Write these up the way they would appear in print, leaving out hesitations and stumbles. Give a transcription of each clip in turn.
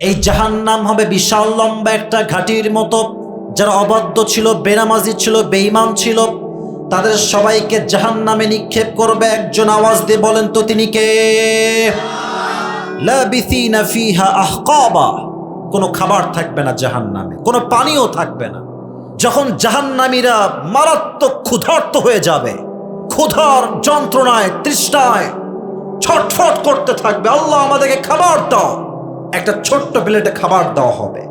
এই জাহান্নাম হবে বিশাল লম্বা একটা ঘাটির মতো। যারা অবাধ্য ছিল, বেনামাজি ছিল, বেঈমান ছিল, তাদের সবাইকে জাহান্নামে নিক্ষেপ করবে। একজন আওয়াজ দিয়ে বলেন তো তিনি কে? লাবিসিনা ফিহা আহকাবা। কোনো খাবার থাকবে না জাহান্নামে, কোনো পানিও থাকবে না। যখন জাহান্নামীরা মারাত্মক ক্ষুধার্ত হয়ে যাবে, ক্ষুধার যন্ত্রণায় তৃষ্ণায় ছটফট করতে থাকবে, আল্লাহ আমাদেরকে খাবার দাও। একটা ছোট্ট প্লেটে খাবার দেওয়া হবে।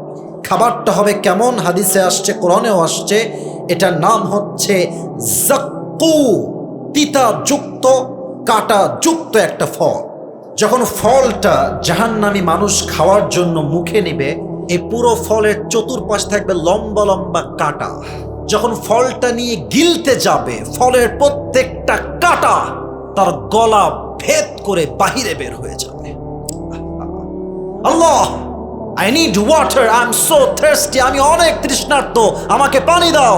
খাবারটা হবে কেমন? হাদিসে আসছে, কোরআনেও আসছে। এটার নাম হচ্ছে যাক্কুম, তিতা যুক্ত, কাটা যুক্ত একটা ফল। যখন ফলটা জাহান্নামী মানুষ খাওয়ার জন্য মুখে নেবে, এই পুরো ফলের চতুর্পাশ থাকবে লম্বা লম্বা কাটা। যখন ফলটা নিয়ে গিলতে যাবে, ফলের প্রত্যেকটা কাটা তার গলা ভেদ করে বাহিরে বের হয়ে যাবে। আল্লাহ, I need water, I'm so thirsty, আমি অনেক তৃষ্ণার্ত, আমাকে পানি দাও।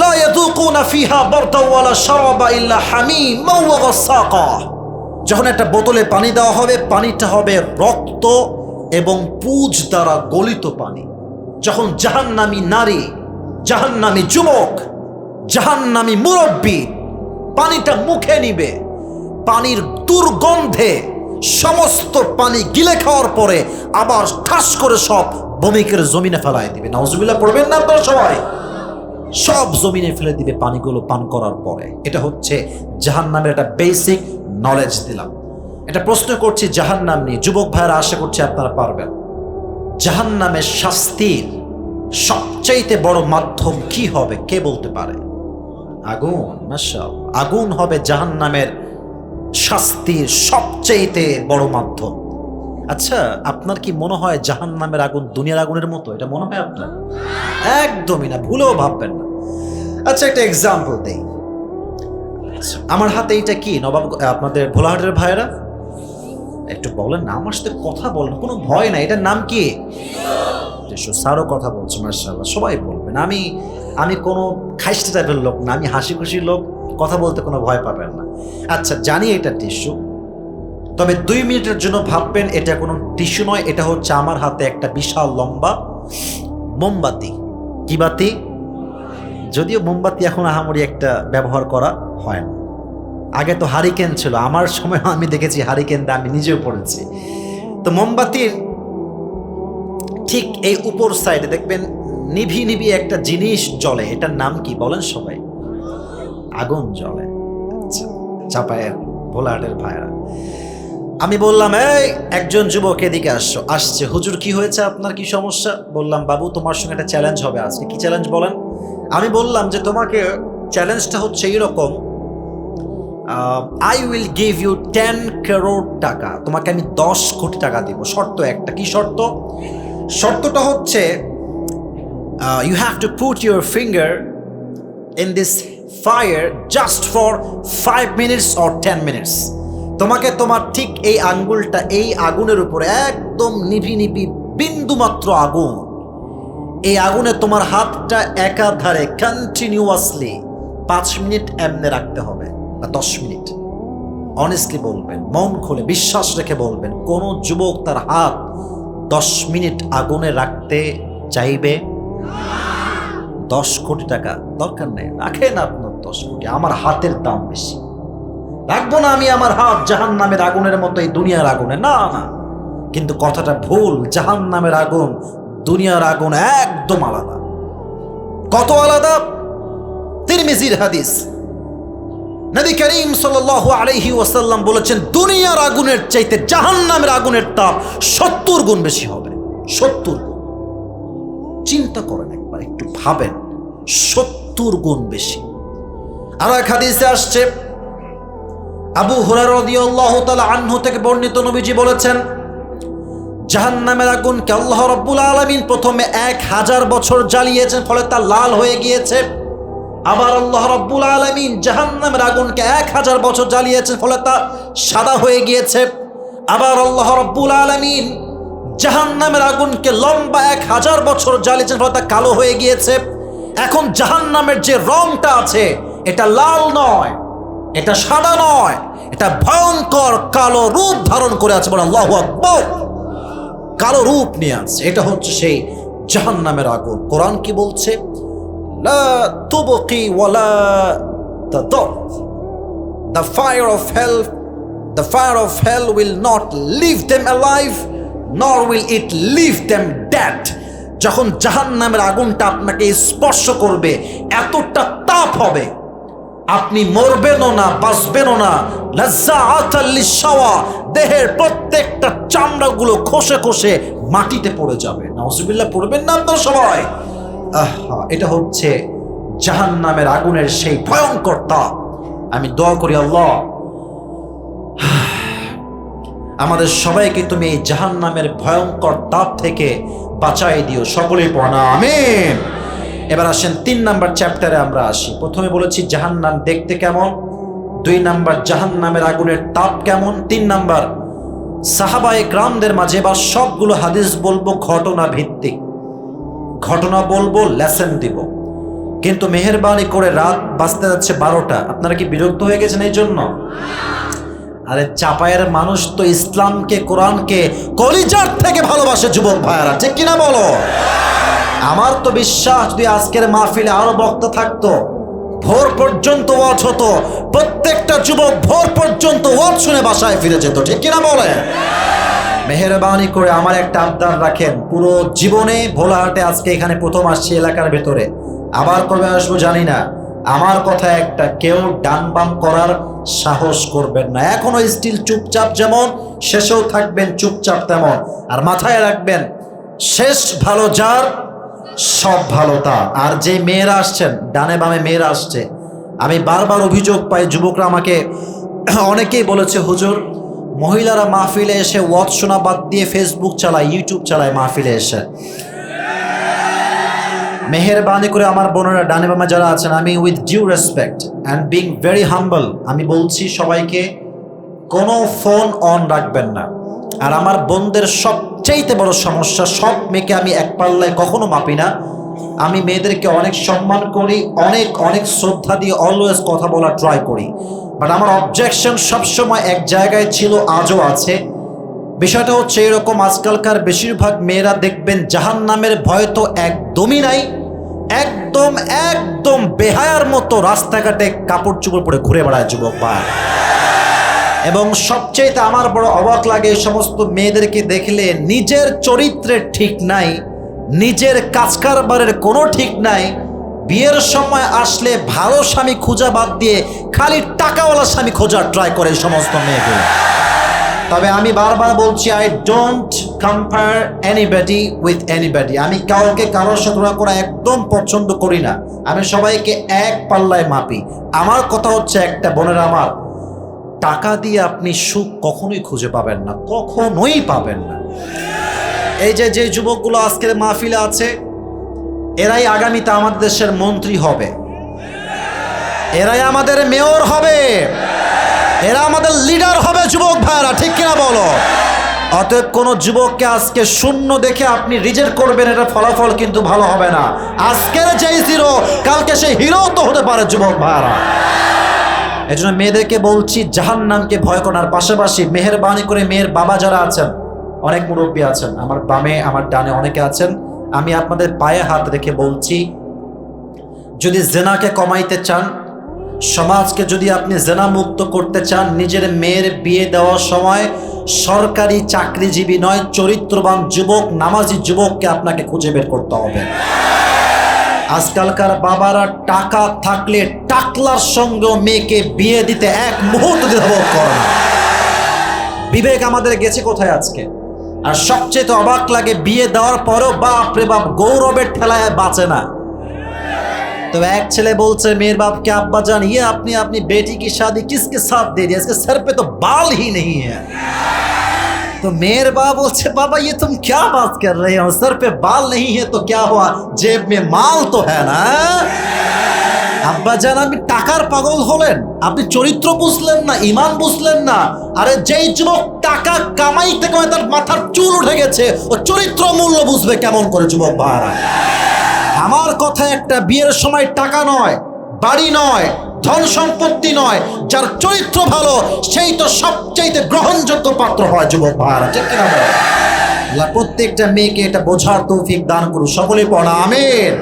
লা ইয়াযুকুনা ফিহা বারদান ওয়ালা শারাবা ইল্লা হামীমান ওয়া গাসাকা। যখন একটা বোতলে পানি দেওয়া হবে, পানিটা হবে রক্ত এবং পুজ দ্বারা গলিত পানি। যখন জাহান্নামী নারী, জাহান্নামী যুবক, জাহান্নামী মুরব্বী পানিটা মুখে নিবে, পানির দুর্গন্ধে সমস্ত পানি গিলে খাওয়ার পরে আবার ঠাস করে সব বমিকের জমিনে ফেলাই দিবে। নাউজুবিল্লাহ পড়বেন না আপনারা সবাই? সব জমিনে ফেলে দিবে পানিগুলো পান করার পরে। এটা হচ্ছে জাহান্নামের একটা বেসিক নলেজ দিলাম। এটা প্রশ্ন করছি জাহান্নাম নিয়ে, যুবক ভাইরা আশা করছি আপনারা পারবেন। জাহান্নামের শাস্তির সবচাইতে বড় মাধ্যম কি হবে, কে বলতে পারে? আগুন। মাশাআল্লাহ, আগুন হবে জাহান্নামের শাস্তির সবচাইতে বড় মাধ্যম। আচ্ছা, আপনার কি মনে হয় জাহান্নামের আগুন দুনিয়ার আগুনের মতো? এটা মনে হয় আপনার? একদমই না, ভুলেও ভাববেন না। আচ্ছা, একটা এক্সাম্পল দেই। আমার হাতে এইটা কি নবাব, আপনাদের ভোলাহাটের ভাইয়েরা একটু বলেন না, আমার সাথে কথা বলেন, কোনো ভয় নাই। এটার নাম কি? স্যারও কথা বলছে, মাশাআল্লাহ, সবাই বলবেন। আমি কোনো খাইস্টি টাইপের লোক না, আমি হাসি খুশি লোক, কথা বলতে কোনো ভয় পাবেন না। আচ্ছা, জানি এটা টিস্যু, তবে 2 মিনিটের জন্য ভাববেন এটা কোনো টিস্যু নয়, এটা হচ্ছে আমার হাতে একটা বিশাল লম্বা মোমবাতি। কি বাতি? যদিও মোমবাতি এখন আহামরি একটা ব্যবহার করা হয় না। আগে তো হারিকেন ছিল, আমার সময় আমি দেখেছি হারিকেন দিয়ে আমি নিজেও পড়েছি। তো মোমবাতির ঠিক এই উপর সাইডে দেখবেন নিভি নিভি একটা জিনিস জ্বলে, এটার নাম কি বলেন সবাই? আগুন জ্বলে। আচ্ছা, চাপায়ের ভোলাহাটের ভাইরা, আমি বললাম, এই একজন যুবক এদিকে আসছে। হুজুর, কি হয়েছে, আপনার কি সমস্যা? বললাম, বাবু তোমার সঙ্গে একটা চ্যালেঞ্জ হবে আজকে। কি চ্যালেঞ্জ বলেন? আমি বললাম যে তোমাকে চ্যালেঞ্জটা হচ্ছে এইরকম, I will give you 10 crore টাকা, তোমাকে আমি 10 কোটি টাকা দিব। শর্ত একটা। কি শর্ত? শর্তটা হচ্ছে you have to put your finger in this fire just for 5 minutes or 10 minutes. তোমাকে তোমার ঠিক এই আঙ্গুলটা এই আগুনের উপরে, একদম নিভি নিভি বিন্দুমাত্র আগুন, এই আগুনে তোমার হাতটা একাধারে কন্টিনিউয়াসলি 5 মিনিট এমনি রাখতে হবে, বা 10 মিনিট। অনেস্টলি বলবেন, মন খুলে বিশ্বাস রেখে বলবেন, কোন যুবক তার হাত 10 মিনিট আগুনে রাখতে চাইবে? 10 কোটি টাকা দরকার নেই, রাখেন আপনার 10 কোটি। আমার হাতের দাম বেশি, রাখবো না আমি আমার হাত জাহান্নামের আগুনের মতো এই দুনিয়ার আগুনে, না না। কিন্তু কথাটা ভুল, জাহান্নামের আগুন দুনিয়ার আগুন একদম আলাদা। কত আলাদা? তিরমিজির হাদিস, নবী করিম সাল্লাল্লাহু আলাইহি ওয়াসাল্লাম বলেছেন, দুনিয়ার আগুনের চাইতে জাহান্নামের আগুনের তাপ 70 গুণ বেশি হবে। 70 গুণ। চিন্তা করেন একবার, একটু ভাবেন, 70 গুণ বেশি। আর এক হাদিসে আসছে, আবু হুরায়রা রাদিয়াল্লাহু তাআলা আনহু থেকে বর্ণিত, নবীজি বলেছেন, জাহান্নামের আগুনকে আল্লাহ রাব্বুল আলামিন প্রথমে 1000 বছর জ্বালিয়েছেন, ফলে তা লাল হয়ে গিয়েছে। আবার আল্লাহ রাব্বুল আলামিন জাহান্নামের আগুনকে 1000 বছর জ্বালিয়েছেন, ফলে তা সাদা হয়ে গিয়েছে। আবার আল্লাহ রাব্বুল আলামিন জাহান্নামের আগুনকে লম্বা 1000 বছর জ্বালিয়েছেন, ফলে তা কালো হয়ে গিয়েছে। এখন জাহান্নামের যে রংটা আছে, এটা লাল নয়, এটা সাদা নয়, এটা ভয়ঙ্কর কালো রূপ ধারণ করে আছে। বলে আল্লাহু আকবার। কালো রূপ নিয়ে আসছে। এটা হচ্ছে সেই জাহান্নামের আগুন। কোরআন কি বলছে? লা তুবকি ওয়ালা তাদর, the fire of hell will not leave them alive nor will it leave them dead। যখন জাহান্নামের আগুনটা আপনাকে স্পর্শ করবে, এতটা তাপ হবে, আপনি মরবেনও না, বাঁচবেনও না। লাজ্জাআতাল লিশাওয়া, দেহের প্রত্যেকটা চামড়াগুলো খসে খসে মাটিতে পড়ে যাবে। নাউজুবিল্লাহ, পড়বেন না আপনারা সবাই? এটা হচ্ছে জাহান্নামের আগুনের সেই ভয়ঙ্কর তাপ। আমি দোয়া করি, আল্লাহ আমাদের সবাইকে তুমি এই জাহান্নামের ভয়ঙ্কর তাপ থেকে বাঁচাই দিও। সকলেই পড়া আমিন। এবার আসেন 3 নাম্বার চ্যাপ্টারে আমরা আসি। প্রথমে বলেছি জাহান্নাম দেখতে কেমন, 2 নাম্বার জাহান্নামের আগুনের তাপ কেমন, 3 নাম্বার সাহাবায়ে কেরামদের মাঝে বা সবগুলো হাদিস বলবো ঘটনা ভিত্তিক, ঘটনা বলবো, লেসন দিব। কিন্তু মেহেরবানি করে রাত বাজতে যাচ্ছে 12টা, আপনারা কি বিরক্ত হয়ে গেছেন এই জন্য? আরে চাপায়ের মানুষ তো ইসলামকে, কোরআনকে কলিজার থেকে ভালোবাসে যুবক ভাইয়ারা, ঠিক কিনা বলো? আমার তো বিশ্বাস যদি আজকের মাহফিলে আরো বক্তা থাকতো, ভোর পর্যন্ত ওয়াজ হতো, প্রত্যেকটা যুবক ভোর পর্যন্ত ওয়াজ শুনে বাসায় ফিরে যেত, ঠিক কিনা বলে? মেহেরবানি করে আমার একটা আবদার রাখেন, পুরো জীবনে ভোলাহাটে আজকে এখানে প্রথম আসছি এলাকার ভেতরে, আবার কবে আসবো জানি না। আমার কথা একটা, কেউ ডান বাম করার সাহস করবেন না। এখনো স্টিল চুপচাপ যেমন, শেষেও থাকবেন চুপচাপ তেমন। আর মাথায় রাখবেন, শেষ ভালো যার, সব ভালো তার। আর যে মেয়েরা আসছেন, ডানে বামে মেয়েরা আসছে, আমি বারবার অভিযোগ পাই, যুবকরা আমাকে অনেকেই বলেছে, হুজুর মহিলারা মাহফিলে এসে ওয়াজ শোনা বাদ দিয়ে ফেসবুক চালায়, ইউটিউব চালায় মাহফিলে এসে। মেহেরবানি করে আমার বোনেরা ডানে বামে যারা আছেন, আমি with due respect and being very humble আমি বলছি সবাইকে, কোনো ফোন অন রাখবেন না। আর আমার বোনদের সবচেয়ে বড় সমস্যা, সব মেয়েকে আমি এক পাল্লায় কখনো মাপি না। আমি মেয়েদেরকে অনেক সম্মান করি, অনেক অনেক শ্রদ্ধা দিয়ে অলওয়েজ কথা বলা ট্রাই করি, বাট আমার অবজেকশন সবসময় এক জায়গায় ছিল, আজও আছে। বিষয়টা হচ্ছে এরকম, আজকালকার বেশিরভাগ মেয়েরা দেখবেন জাহান্নামের ভয় তো একদমই নাই, একদম একদম বেহায়ার মতো রাস্তাঘাটে কাপড় চোপড় পরে ঘুরে বেড়ায় যুবক ভাই। এবং সবচেয়ে আমার বড় অবাক লাগে এই সমস্ত মেয়েদেরকে দেখলে, নিজের চরিত্রের ঠিক নাই, নিজের কাজ কারবারের কোনো ঠিক নাই, বিয়ের সময় আসলে ভালো স্বামী খোঁজা বাদ দিয়ে খালি টাকাওয়ালা স্বামী খোঁজার ট্রাই করে এই সমস্ত মেয়েগুলো। তবে আমি বারবার বলছি, I don't compare anybody with anybody. আমি কাউকে কারোর সাথে তুলনা করা একদম পছন্দ করি না। আমি সবাইকে এক পাল্লায় মাপি। আমার কথা হচ্ছে একটা, বোনেরা আমার, টাকা দিয়ে আপনি সুখ কখনোই খুঁজে পাবেন না, কখনোই পাবেন না। এই যে যে যুবকগুলো আজকের মাহফিলে আছে, এরাই আগামীতে আমাদের দেশের মন্ত্রী হবে, এরাই আমাদের মেয়র হবে, এরা আমাদের লিডার হবে যুবক ভাইরা, ঠিক কিনা বলো? অতএব কোনো যুবককে আজকে শূন্য দেখে আপনি রিজেক্ট করবেন, এটা ফলাফল কিন্তু ভালো হবে না। আজকের যেই জিরো, কালকে সেই হিরো তো হতে পারে যুবক ভাইরা। এই জন্য মেয়েদেরকে বলছি, জাহান্নামকে ভয় করার পাশাপাশি মেহেরবানি করে মেয়ের বাবা যারা আছেন, অনেক মুরব্বী আছেন, আমার বামে আমার ডানে অনেকে আছেন, আমি আপনাদের পায়ে হাত রেখে বলছি, যদি জেনাকে কমাইতে চান, সমাজকে যদি আপনি জেনা মুক্ত করতে চান, নিজের মেয়ের বিয়ে দেওয়ার সময় সরকারি চাকরিজীবী নয়, চরিত্রবান যুবক, নামাজি যুবককে আপনাকে খুঁজে বের করতে হবে। আজকালকার বাবারা টাকা থাকলে টাকলার সঙ্গেও মেয়েকে বিয়ে দিতে এক মুহূর্ত দ্বিধাবোধ করে না। বিবেক আমাদের গেছে কোথায় আজকে? আর সবচেয়ে তো অবাক লাগে, বিয়ে দেওয়ার পরেও বাপ রে বাপ গৌরবের ঠেলায় বাঁচে না। तो एक ছেলে বলছে मेरे बाप के अब्बा जान ये अपनी बेटी की शादी किसके साथ दे दिया, इसके सर पे तो बाल ही नहीं है। तो मेरे बाप बोलते बाबा ये तुम क्या बात कर रहे हो, सर पे बाल नहीं है तो क्या हुआ, जेब में माल तो है ना। আব্বা জান আপনি টাকার পাগল হলেন, আপনি চরিত্র বুঝলেন না, ঈমান বুঝলেন না। আরে যেই যুবক টাকা কামাইতে কামাইতে তার মাথার চুল উঠে গেছে, ও চরিত্র মূল্য বুঝবে কেমন করে যুবক ভাইরা? আমার কথা একটা, বিয়ের সময় টাকা নয়, বাড়ি নয়, ধন সম্পত্তি নয়, যার চরিত্র ভালো সেই তো সবচেয়ে গ্রহণযোগ্য পাত্র হয় যুবক ভাইরা, ঠিক কিনা? আল্লাহ প্রত্যেকটা মেয়েকে এটা বোঝার তৌফিক দান করুন, সকলে পড়া আমিন।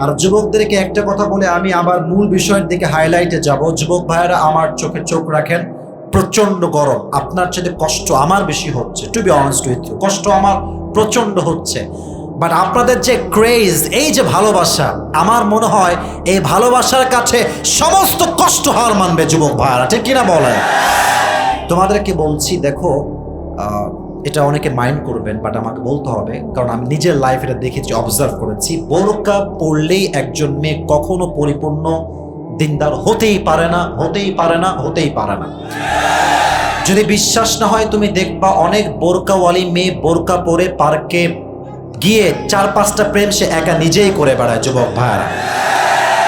আর যুবকদেরকে একটা কথা বলে আমি আবার মূল বিষয়ের দিকে হাইলাইটে যাব। যুবক ভাইয়েরা, আমার চোখে চোখ রাখেন, প্রচন্ড গরম, আপনার চেয়ে কষ্ট আমার বেশি হচ্ছে, to be honest with you, কষ্ট আমার প্রচন্ড হচ্ছে। বাট আপনাদের যে ক্রেজ, এই যে ভালোবাসা, আমার মনে হয় এই ভালোবাসার কাছে সমস্ত কষ্ট হার মানবে যুবক ভাইয়েরা, ঠিক কিনা বলেন? তোমাদেরকে বলছি, দেখো এটা অনেকে মাইন্ড করবেন, বাট আমাকে বলতে হবে, কারণ আমি নিজের লাইফে এটা দেখেছি, অবজার্ভ করেছি। বোরকা পড়লেই একজন মেয়ে কখনো পরিপূর্ণ দিনদার হতেই পারে না, হতেই পারে না, হতেই পারে না। যদি বিশ্বাস না হয় তুমি দেখবা অনেক বোরকাওয়ালি মেয়ে বোরকা পরে পার্কে গিয়ে 4-5টা প্রেম সে একা নিজেই করে বেড়ায় যুবক ভাইরা।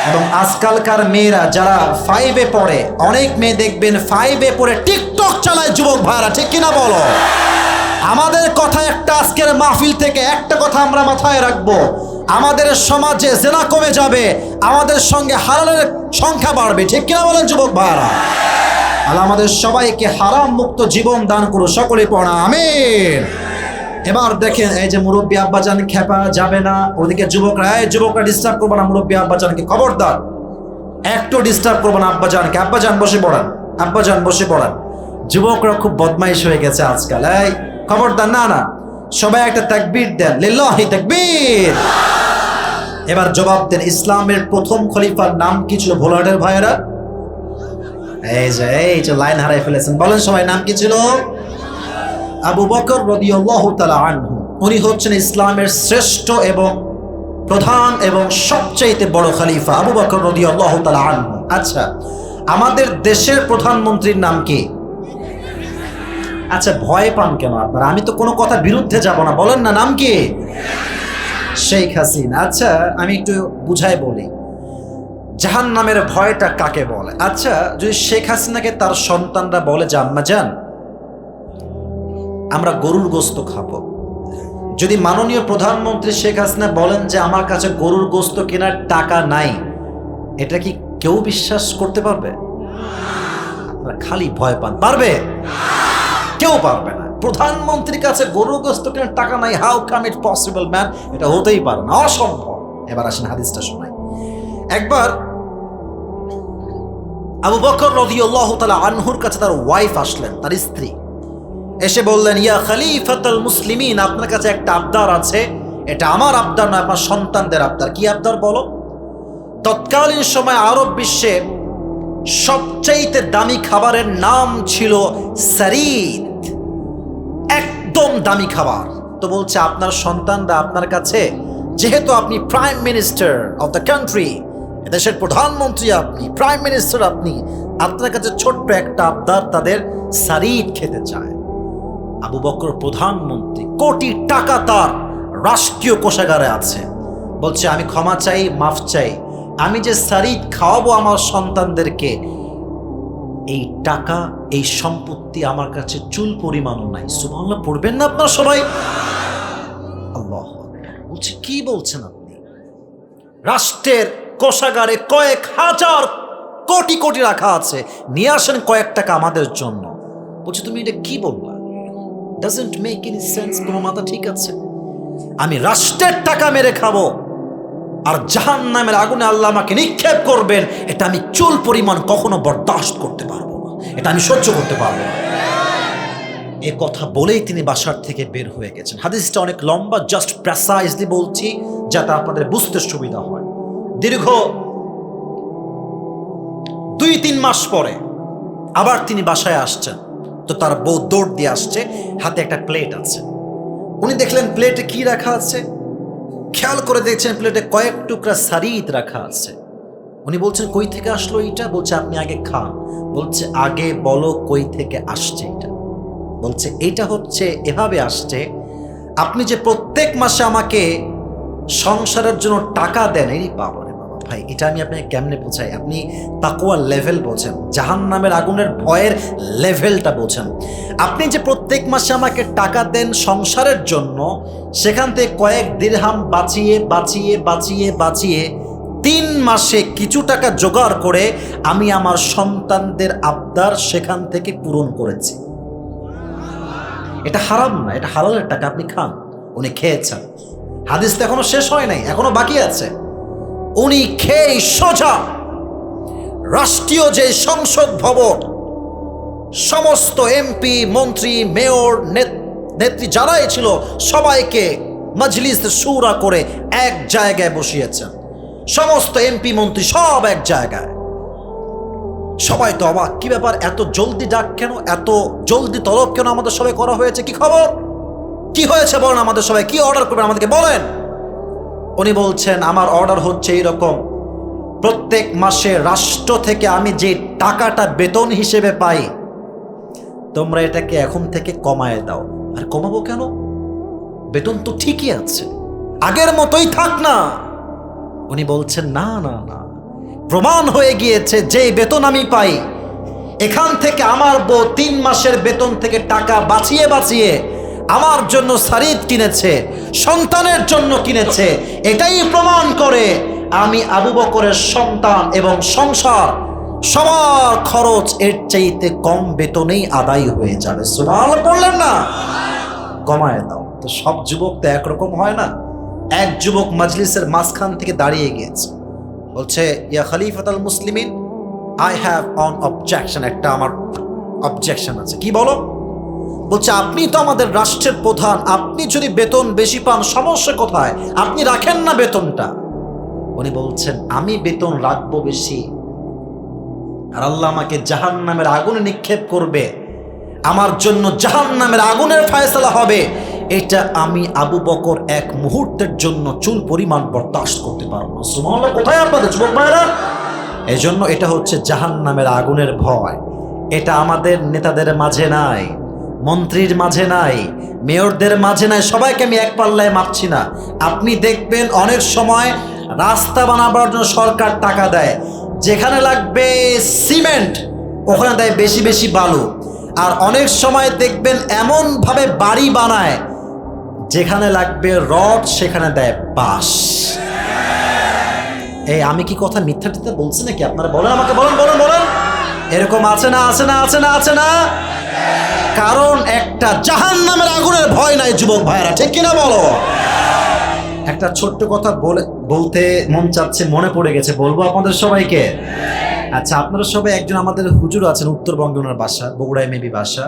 এবং আজকালকার মেয়েরা যারা 5-এ পড়ে, অনেক মেয়ে দেখবেন 5-এ পড়ে টিকটক চালায় যুবক ভাইরা, ঠিক কিনা বলো? আমাদের কথা একটা, আজকের মাহফিল থেকে একটা কথা আমরা মাথায় রাখবো, আমাদের সমাজে জেনা কমে যাবে, আমাদের সঙ্গে হারালের সংখ্যা বাড়বে, ঠিক কিনা বলেন যুবক ভাইরা? আল্লাহ আমাদের সবাইকে হারাম মুক্ত জীবন দান করো, সকলে পড়া আমিন। এবার দেখেন, এই যে মুরব্বী আব্বাজান খেপা যাবে না, ওদিকে যুবকরা, এই যুবকরা ডিস্টার্ব করবো না মুরব্বী আব্বাজানকে, খবরদার একটু ডিস্টার্ব করবো না আব্বাজানকে। আব্বাজান বসে পড়ান, আব্বাজান বসে পড়ান। যুবকরা খুব বদমাইশ হয়ে গেছে আজকাল, এই খবরদার, না না, সবাই একটা তাকবীর দেন, লিল্লাহি তাকবীর। এবার জবাব দেন, ইসলামের প্রথম খলিফার নাম কি ছিল ভোলাটের ভাইয়েরা? এই যে লাইন হারাই ফেলেছেন, বলেন সবাই, নাম কি ছিল? আবু বকর রাদিয়াল্লাহু তাআলা আনহু। উনি হচ্ছেন ইসলামের শ্রেষ্ঠ এবং প্রধান এবং সবচেয়ে বড় খলিফা, আবু বকর রাদিয়াল্লাহু তাআলা আনহু। আচ্ছা, আমাদের দেশের প্রধানমন্ত্রীর নাম কি? আচ্ছা, ভয় পান কেন আপনারা? আমি তো কোনো কথা বিরুদ্ধে যাব না, বলেন না, নাম কি? শেখ হাসিনা। আচ্ছা, আমি একটু বুঝাই বলি, জাহান্নামের ভয়টা কাকে বলে? আচ্ছা, যদি শেখ হাসিনাকে তার সন্তানরা বলে যে আম্মা জান আমরা গরুর গোস্ত খাবো, যদি মাননীয় প্রধানমন্ত্রী শেখ হাসিনা বলেন যে আমার কাছে গরুর গোস্ত কেনার টাকা নাই, এটা কি কেউ বিশ্বাস করতে পারবে? আপনারা খালি ভয় পান, পারবে? কেউ পারবে না। প্রধানমন্ত্রীর কাছে গরুর গোস্ত কেনার টাকা নাই, how come it possible man? এটা হতেই পারে না, অসম্ভব। এবার আসেন হাদিসটা শোনাই। একবার আবু বকর রাদিয়াল্লাহু তাআলা আনহুর কাছে তার ওয়াইফ আসলেন, তার স্ত্রী এসে বললেন, ইয়া খলিফাতুল মুসলিমিন, আপনার কাছে একটা আবদার আছে, এটা আমার আবদার নয়, আপনার সন্তানদের আবদার। কি আবদার বলো? তৎকালীন সময় আরব বিশ্বে সবচাইতে দামি খাবারের নাম ছিল সারিদ, একদম দামি খাবার। তো বলছে আপনার সন্তানরা আপনার কাছে, যেহেতু আপনি prime minister of the country, দেশের প্রধানমন্ত্রী আপনি, প্রাইম মিনিস্টার আপনি, আপনার কাছে ছোট্ট একটা আবদার, তাদের সারিদ খেতে চায়। আবু বকর প্রধানমন্ত্রী, কোটি টাকা তার রাষ্ট্রীয় কোষাগারে আছে, বলছে আমি ক্ষমা চাই, মাফ চাই, আমি যে সারিদ খাওয়াবো আমার সন্তানদেরকে, এই টাকা, এই সম্পত্তি আমার কাছে চুল পরিমাণও নাই। সুবহানাল্লাহ পড়বেন না আপনারা সবাই? আল্লাহ বলছে, কি বলছেন আপনি? রাষ্ট্রের কোষাগারে কয়েক হাজার কোটি কোটি রাখা আছে, নিয়ে আসেন কয়েক টাকা আমাদের জন্য। বলছে তুমি এটা কি বললা? Doesn't make any sense. তোমার মাথা ঠিক আছে? আমি রাষ্ট্রের টাকা মেরে খাবো আর জাহান্নামের আগুনে আল্লাহ আমাকে নিক্ষেপ করবেন, এটা আমি চুল পরিমাণ কখনো বরদাস্ত করতে পারবো না, এটা আমি সহ্য করতে পারবো না। এ কথা বলেই তিনি বাসার থেকে বের হয়ে গেছেন। হাদিসটা অনেক লম্বা, জাস্ট প্রেসাইজলি বলছি যাতে আপনাদের বুঝতে সুবিধা হয়। দীর্ঘ 2-3 মাস পরে আবার তিনি বাসায় আসছেন, তো তার বউ দৌড় দিয়ে আসছে, হাতে একটা প্লেট আছে। উনি দেখলেন প্লেটে কি রাখা আছে, খেয়াল করে দেখছেন প্লেটে কয়েক টুকরা সারিদ রাখা আছে। উনি বলছেন কই থেকে আসলো এটা? বলছে আপনি আগে খান। বলছে আগে বলো কই থেকে আসছে এটা? বলছে এটা হচ্ছে এভাবে আসছে, আপনি যে প্রত্যেক মাসে আমাকে সংসারের জন্য টাকা দেন। এই বাবা রে বাবা, ভাই এটা আমি আপনাকে কেমনে বোঝাই? আপনি তাকওয়ার লেভেল বোঝেন, জাহান্নামের আগুনের ভয়ের লেভেলটা বোঝেন। আপনি যে প্রত্যেক মাসে আমাকে টাকা দেন সংসারের জন্য, সেখান থেকে কয়েক দিরহাম বাঁচিয়ে বাঁচিয়ে বাঁচিয়ে বাঁচিয়ে 3 মাসে কিছু টাকা জোগাড় করে আমি আমার সন্তানদের আবদার সেখান থেকে পূরণ করেছি। এটা হারাম না, এটা হালালের টাকা, আপনি খান। উনি খেয়েছেন। হাদিস তো এখনো শেষ হয় নাই, এখনো বাকি আছে। উনি খেয়ে সোজা রাষ্ট্রীয় যে সংসদ ভবন, সমস্ত এমপি, মন্ত্রী, মেয়র, নেত্রী যারাই ছিল সবাইকে মজলিস শুরা করে এক জায়গায় বসিয়েছেন। সমস্ত এমপি মন্ত্রী সব এক জায়গায়। সবাই তো অবাক, কি ব্যাপার, এত জলদি ডাক কেন, এত জলদি তলব কেন আমাদের সবাই করা হয়েছে, কি খবর, কি হয়েছে বলেন, আমাদের সবাই কি অর্ডার করবেন আমাদেরকে বলেন। উনি বলছেন, আমার অর্ডার হচ্ছে এইরকম, প্রত্যেক মাসে রাষ্ট্র থেকে আমি যে টাকাটা বেতন হিসেবে পাই, তোমরা এটাকে এখন থেকে কমায় দাও। আর কমাবো কেন, বেতন তো ঠিকই আছে, আগের মতোই থাক না। উনি বলছেন, না না না, প্রমাণ হয়ে গিয়েছে যে বেতন আমি পাই, এখান থেকে আমার বউ 3 মাসের বেতন থেকে টাকা বাঁচিয়ে বাঁচিয়ে আমার জন্য শাড়ি কিনেছে, সন্তানের জন্য কিনেছে। এটাই প্রমাণ করে আমি আবু বকরের সন্তান এবং সংসার সবার খরচ এর চাইতে কম বেতনেই আদায় হয়ে যাবে। সুবহানাল্লাহ বললেন না? কমায় দাও। তো সব যুবক তো একরকম হয় না। এক যুবক মজলিসের মাঝখান থেকে দাঁড়িয়ে গিয়েছে, বলছে, ইয়া খলিফাতুল মুসলিমিন, আই হ্যাভ অন অবজেকশন, একটা আমার অবজেকশন আছে। কি বলো? বলছে, আপনি তো আমাদের রাষ্ট্রের প্রধান, আপনি যদি বেতন বেশি পান সমস্যা কোথায়, আপনি রাখেন না বেতনটা। উনি বলছেন, আমি বেতন রাখবো বেশি, আর আল্লাহ আমাকে জাহান্নামের আগুনে নিক্ষেপ করবে, আমার জন্য জাহান্নামের আগুনের ফয়সালা হবে, এটা আমি আবু বকর এক মুহূর্তের জন্য চুল পরিমাণ বরদাস্ত করতে পারবো না। সুবহানাল্লাহ, কোথায় আপনাদের যুবক ভাইরা? এই জন্য এটা হচ্ছে জাহান্নামের আগুনের ভয়। এটা আমাদের নেতাদের মাঝে নাই, মন্ত্রীর মাঝে নাই, মেয়রদের মাঝে নাই। সবাইকে আমি এক পাল্লায় মাপছি না। আপনি দেখবেন অনেক সময় রাস্তা বানাবার জন্য সরকার টাকা দেয়, যেখানে লাগবে সিমেন্ট ওখানে দেয় বেশি বেশি বালু। আর অনেক সময় দেখবেন এমন ভাবে বাড়ি বানায়, যেখানে লাগবে রড সেখানে দেয় বাঁশ। এই আমি কি কথা মিথ্যা টিথ্যা বলছি নাকি? আপনারা বলেন, আমাকে বলেন বলেন বলেন। এরকম আছে না, আছে না, আছে না, আছে না? কারণ একটা জাহান্নামের আগুনের ভয় নাই যুবক ভাইরা, ঠিক কিনা বলো? একটা ছোট্ট কথা বলতে মন চাচ্ছে, মনে পড়ে গেছে, বলবো আপনাদের সবাইকে। আচ্ছা, আপনারা সবাই একজন আমাদের হুজুর আছেন, উত্তরবঙ্গে ওনার বাসা, বগুড়ায় মেবি বাসা,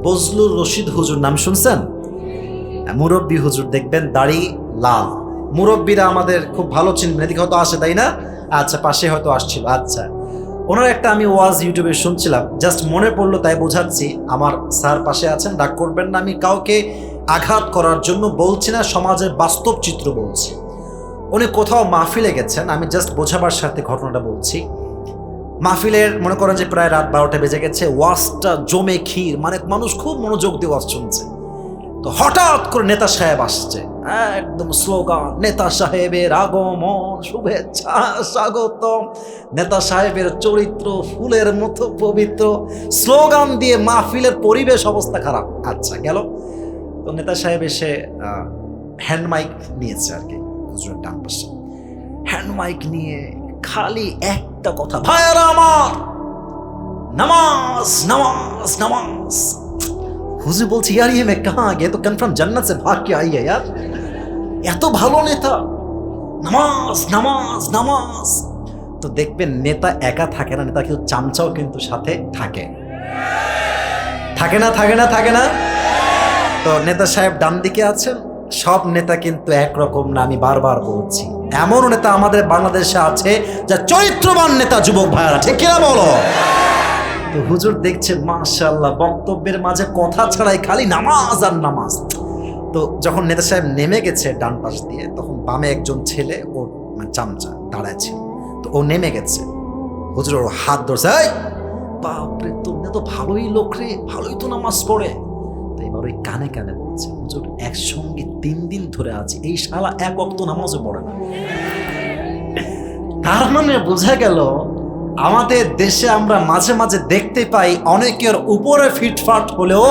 বজলুর রশিদ হুজুর, নাম শুনছেন? মুরব্বী হুজুর, দেখবেন দাড়ি লাল। মুরব্বীরা আমাদের খুব ভালো চিনবেন, এদিকে হয়তো আসে, তাই না? আচ্ছা, পাশে হয়তো আসছিল। আচ্ছা, ওনার একটা আমি ওয়াজ ইউটিউবে শুনছিলাম, জাস্ট মনে পড়লো তাই বোঝাচ্ছি। আমার স্যার পাশে আছেন, রাগ করবেন না, আমি কাউকে আঘাত করার জন্য বলছি না, সমাজের বাস্তব চিত্র বলছি। উনি কোথাও মাহফিলে গেছেন, আমি জাস্ট বোঝাবার সাথে ঘটনাটা বলছি। মাহফিলের মনে করেন যে প্রায় রাত 12টা বেজে গেছে, ওয়াজটা জমে ক্ষীর, মানে মানুষ খুব মনোযোগ দিয়ে ওয়াজ শুনছে। তো হঠাৎ করে নেতা সাহেব আসছে, একদম স্লোগান, নেতা সাহেবের আগমন, শুভেচ্ছা, স্বাগতম। নেতা সাহেবের চরিত্র ফুলের মতো পবিত্র, স্লোগান দিয়ে মাহফিলের পরিবেশ অবস্থা খারাপ। আচ্ছা, গেল। তো নেতা সাহেব এসে হ্যান্ড মাইক নিয়েছে আর কি, হুজুরের ডান পাশে হ্যান্ড মাইক নিয়ে খালি একটা কথা, ভাইরা আমার, नमाज नमाज नमाज। হুজুর বলছি, यार ये मैं कहाँ गया, तो कन्फर्म जन्नत से भाग के आई है यार। এত ভালো নেতা, নামাজ নামাজ নামাজ। তো দেখবেন নেতা একা থাকে না, নেতা কিন্তু চামচাও কিন্তু সাথে থাকে, থাকে না, থাকে না, থাকে না? তো নেতা সাহেব ডান দিকে আছেন। সব নেতা কিন্তু একরকম না, আমি বারবার বলছি। এমন নেতা আমাদের বাংলাদেশে আছে যা চরিত্রবান নেতা, যুবক ভাইরা, ঠিক কিনা বলো? তো হুজুর দেখছে, মাশাআল্লাহ, বক্তব্যের মাঝে কথা ছাড়াই খালি নামাজ আর নামাজ। তো যখন নেতা সাহেব নেমে গেছে ডান পাশ দিয়ে, তখন বামে একজন ছেলে, ওর চামচা দাঁড়ায় ছিল, তো ও নেমে গেছে। হুজুর ওর হাত ধরছে, এই বাপরে, তুমি তো ভালোই লোক রে, ভালোই তো নামাজ পড়ে। তো এবার ওই কানে কানে বলছে, হুজুর একসঙ্গে 3 দিন ধরে আছে, এই শালা এক ওয়াক্ত নামাজও পড়ে না। তার মানে বোঝা গেল, আমাদের দেশে আমরা মাঝে মাঝে দেখতে পাই অনেকের উপরে ফিটফাট হলেও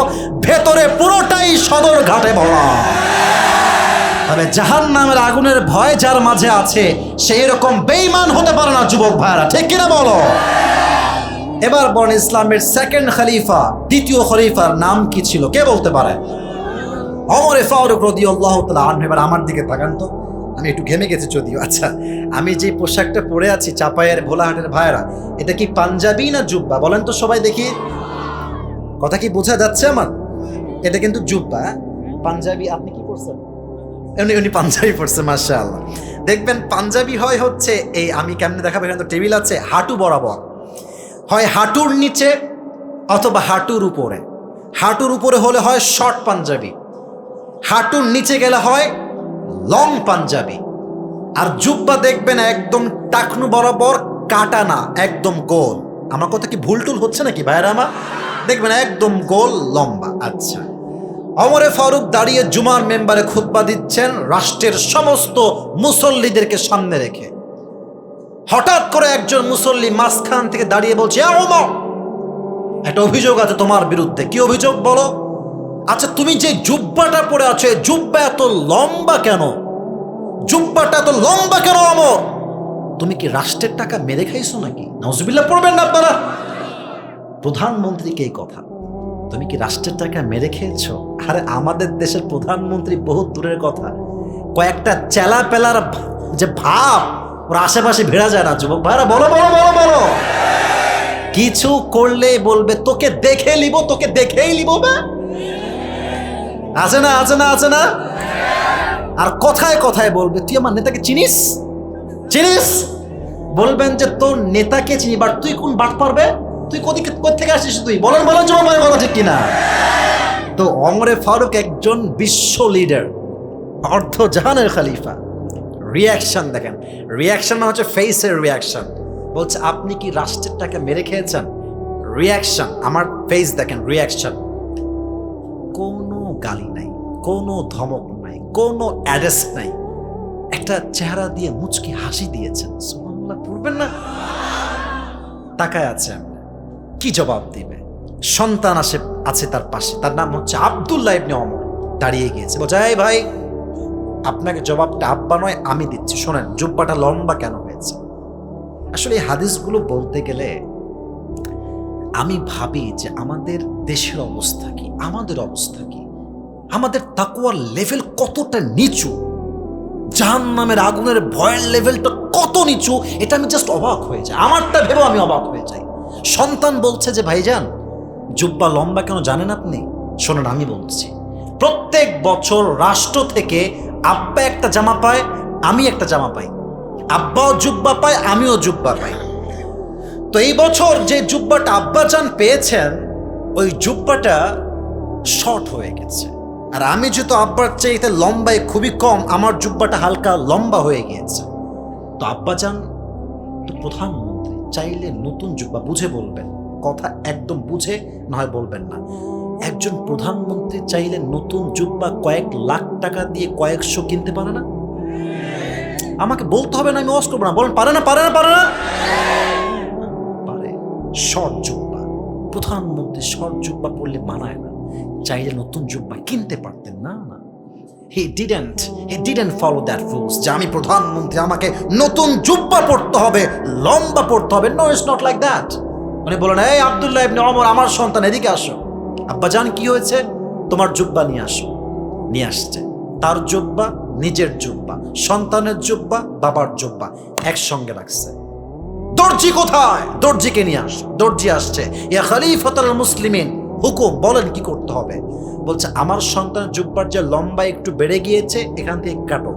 ভেতরে পুরোটাই সদর ঘাটে ভরা। তবে জাহান্নামের আগুনের ভয় যার মাঝে আছে, সেই রকম বেঈমান হতে পারে না, যুবক ভাইরা, ঠিক কিনা বলো? এবার বলেন, ইসলামের সেকেন্ড খলিফা, দ্বিতীয় খলিফার নাম কি ছিল, কে বলতে পারে? ওমর ফারুক রাদিয়াল্লাহু তাআলা আনহু, এবার আমার দিকে তাকান তো, আমি একটু ঘেমে গেছি যদিও। আচ্ছা, আমি যে পোশাকটা পরে আছি, চাপায়ের ভোলাহাটের ভাইরা, এটা কি পাঞ্জাবি না জুব্বা বলেন তো সবাই দেখি, কথা কি বোঝা যাচ্ছে আমার? এটা কিন্তু জুব্বা, পাঞ্জাবি। আপনি কি পরছেন? উনি পাঞ্জাবি পরছে, মাশাআল্লাহ। দেখবেন পাঞ্জাবি হয় হচ্ছে এই, আমি কেমনে দেখাবো, এখানে তো টেবিল আছে, হাঁটু বরাবর, হয় হাঁটুর নিচে অথবা হাঁটুর উপরে। হাঁটুর উপরে হলে হয় শর্ট পাঞ্জাবি, হাঁটুর নিচে গেলে হয় লং পাঞ্জাবি। আর জুব্বা দেখবেন একদম টাকনু বরাবর, কাটা না, একদম গোল। আমার কথা কি ভুল টুল হচ্ছে নাকি ভাইরা আমার? দেখবেন একদম গোল লম্বা। আচ্ছা, ওমরে ফারুক দাঁড়িয়ে জুমার মেম্বারে খুতবা দিচ্ছেন রাষ্ট্রের সমস্ত মুসল্লিদেরকে সামনে রেখে। হঠাৎ করে একজন মুসল্লি মাঝখান থেকে দাঁড়িয়ে বলছে, ওমর, একটা অভিযোগ আছে তোমার বিরুদ্ধে। কি অভিযোগ বলো? আচ্ছা, তুমি যে জুব্বাটা পরে আছো, এই জুব্বা এত লম্বা কেন? জুব্বাটা এত লম্বা কেন ওমর? তুমি কি রাষ্ট্রের টাকা মেরে খাইছো নাকি? নাউজুবিল্লাহ পড়বেন না আপনারা। প্রধানমন্ত্রীকে এই কথা, তুমি কি রাষ্ট্রের টাকা মেরে খেয়েছো? আরে আমাদের দেশের প্রধানমন্ত্রী বহুত দূরের কথা, কয়েকটা চেলা পেলার যে ভাব ওর আশেপাশে ভেড়া যায় না। যুবক ভাইরা বলো বলো বলো বলো, কিছু করলে বলবে তোকে দেখে লিব, তোকে দেখেই লিব। আছে না, আছে না, আছে না? আর কথায় কথায় বলবে, তুই আমার নেতাকে চিনিস? চিনিস? বলবেন যে তোর নেতাকে চিনি, বাট তুই কোন বাট পারবে? তুই কোথেকে আসিস তুই? বলেন বলেন জমা কথা ঠিক কিনা? তো ওমরে ফারুক একজন বিশ্ব লিডার, অর্ধ জাহানের খলিফা। রিয়াকশন দেখেন, রিয়াকশন মানে হচ্ছে ফেসের রিয়াকশন। বলছে আপনি কি রাষ্ট্রের টাকা মেরে খেয়েছেন? রিয়াকশন, আমার ফেস দেখেন, রিয়াকশন। কোনো গালি নাই, কোনো ধমক নাই, কোনো অ্যাড্রেস নাই, একটা চেহারা দিয়ে মুচকি হাসি দিয়েছেন। সুবহানাল্লাহ পড়বেন না? তাকায় আছে, কি জবাব দিবে? সন্তান আছে তার পাশে, তার নাম হচ্ছে আব্দুল্লাহ ইবনে ওমর, দাঁড়িয়ে গিয়েছে। বলছে, এই ভাই, আপনাকে জবাবটা আব্বা নয় আমি দিচ্ছি, শোনেন জুব্বাটা লম্বা কেন হয়েছে? আসলে এই হাদিসগুলো বলতে গেলে আমি ভাবি যে আমাদের দেশের অবস্থা কি, আমাদের অবস্থা কি, আমাদের তাকওয়ার লেভেল কতটা নিচু, জাহান্নামের আগুনের ভয়ের লেভেলটা কত নিচু, এটা আমি জাস্ট অবাক হয়ে যাই। আমারটা ভেবে আমি অবাক হয়ে যাই। সন্তান বলছে যে ভাইজান জুব্বা লম্বা কেন জানেন আপনি? শোনেন আমি বলছি, প্রত্যেক বছর রাষ্ট্র থেকে আব্বা একটা জামা পায়, আমি একটা জামা পাই, আব্বাও জুব্বা পায়, আমিও জুব্বা পাই। তো এই বছর যে জুব্বাটা আব্বাজান পেয়েছেন, ওই জুব্বাটা শর্ট হয়ে গেছে। আর আমি যেহেতু আব্বার চাইতে লম্বায় খুবই কম, আমার জুব্বাটা হালকা লম্বা হয়ে গিয়েছে। তো আব্বাজান তো প্রধানমন্ত্রী, চাইলে নতুন জুব্বা, বুঝে বলবেন, কথা একদম বুঝে না হয় বলবেন না। একজন প্রধানমন্ত্রী চাইলে নতুন জুব্বা কয়েক লাখ টাকা দিয়ে কয়েকশো কিনতে পারে না? আমাকে বলতে হবে না, আমি ওয়াজ করবো না, বলেন পারে না? পারে না? পারে না? পারে। শর্ট জুব্বা, প্রধানমন্ত্রী শর্ট জুব্বা পরলে মানায় না, চাইলে নতুন জুব্বা কিনতে পারতেন না। না, he didn't follow that rules যে আমি প্রধানমন্ত্রী, আমাকে নতুন জুব্বা পরতে হবে, লম্বা পরতে হবে। No, it's not like that. উনি বলেন, এই আব্দুল্লাহ ইবনে ওমর, আমার সন্তান, এদিকে আসো। আব্বাজান কি হয়েছে? তোমার জুব্বা নিয়ে আসো। নিয়ে আসছে তার জুব্বা, নিজের জুব্বা, সন্তানের জুব্বা, বাবার জুব্বা একসঙ্গে রাখছে। দর্জি কোথায়? দর্জিকে নিয়ে আস। দর্জি আসছে, ইয়া খলিফাতুল মুসলিমিন, হুকুম, বলেন কি করতে হবে? বলছে আমার সন্তানের জুব্বার যে লম্বা একটু বেড়ে গিয়েছে, এখান থেকে কাটো।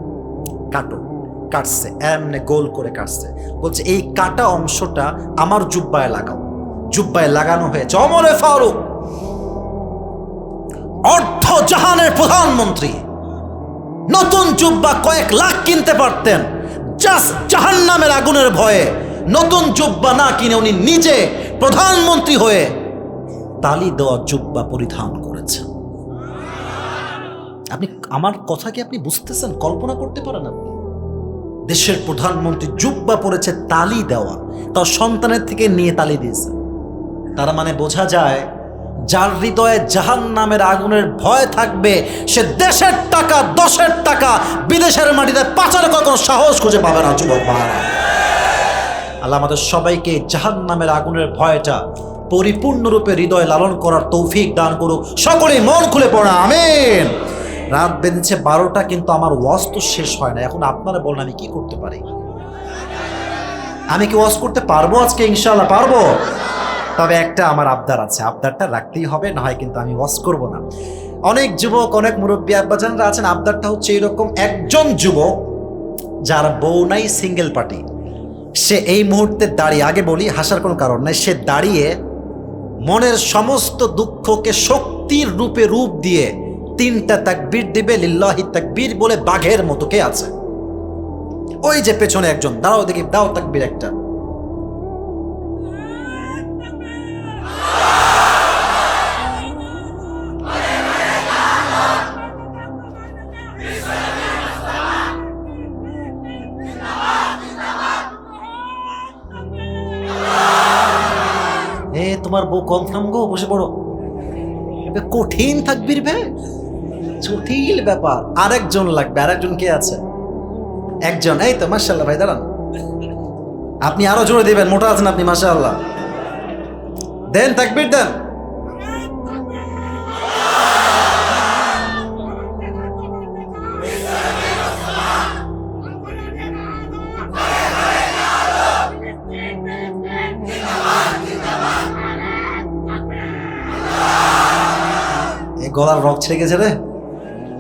কাটো। কাটছে, এমনি গোল করে কাটছে। বলছে এই কাটা অংশটা আমার জুব্বায় লাগাও। জুব্বায় লাগানো হয়েছে। ওমরে ফারুক অর্ধ জাহানের প্রধানমন্ত্রী, নতুন জুব্বা কয়েক লাখ কিনতে পারতেন, জাস্ট জাহান্নামের আগুনের ভয়ে নতুন জুব্বা না কিনে উনি নিজে প্রধানমন্ত্রী হয়ে তালি দেওয়া জুব্বা পরিধান করেছেন। আপনি আমার কথা কি আপনি বুঝতেছেন? কল্পনা করতে পারেন আপনি? দেশের প্রধানমন্ত্রী জুব্বা পরেছে, তালি দেওয়া, তার সন্তানের থেকে নিয়ে তালি দিয়েছে। তার মানে বোঝা যায় যার হৃদয়ে জাহান্নামের আগুনের ভয় থাকবে, সে দেশের টাকা, দশের টাকা বিদেশের মাটিতে পাচার করার কোনো সাহস খুঁজে পাবে না। যুবক ভাইরা, আল্লাহ আমাদের সবাইকে জাহান্নামের আগুনের ভয়টা পরিপূর্ণরূপে হৃদয়ে লালন করার তৌফিক দান করুক। সকলেই মন খুলে পড়া আমিন। রাত বেঁধেছে 12টা, কিন্তু আমার ওয়াজ তো শেষ হয় না। এখন আপনারা বলেন আমি কি করতে পারি? আমি কি ওয়াজ করতে পারবো আজকে? ইনশাআল্লাহ পারবো। তবে একটা আমার আবদার আছে, আবদারটা রাখতেই হবে, না হয় কিন্তু আমি ওয়াজ করব না। অনেক যুবক, অনেক মুরব্বী আব্বাজানরা আছেন, আবদারটা হচ্ছে এরকম: একজন যুবক যার বউ নাই, সিঙ্গেল পার্টি, সে এই মুহূর্তে দাঁড়িয়ে, আগে বলি হাসার কোনো কারণ নাই, সে দাঁড়িয়ে মনের সমস্ত দুঃখকে শক্তির রূপে রূপ দিয়ে 3টা তাকবীর দিবে, লিল্লাহি তাকবীর বলে, বাঘের মতো। কে আছে? ওই যে পেছনে একজন, দাঁড়াও দেখি, দাও তাকবীর একটা। তোমার বউ কনফার্ম গো, বসে পড়ো। কঠিন তাকবীর বে, জটিল ব্যাপার। আরেকজন লাগবে। আরেকজন কে আছে? একজন। এই তো, মাশাআল্লাহ ভাই, দাঁড়ান। আপনি আরো জোরে দিবেন, মোটা আছেন আপনি, মাশাআল্লাহ। দেন তাকবীর দেন। গলার রক ছেড়ে গেছে রে,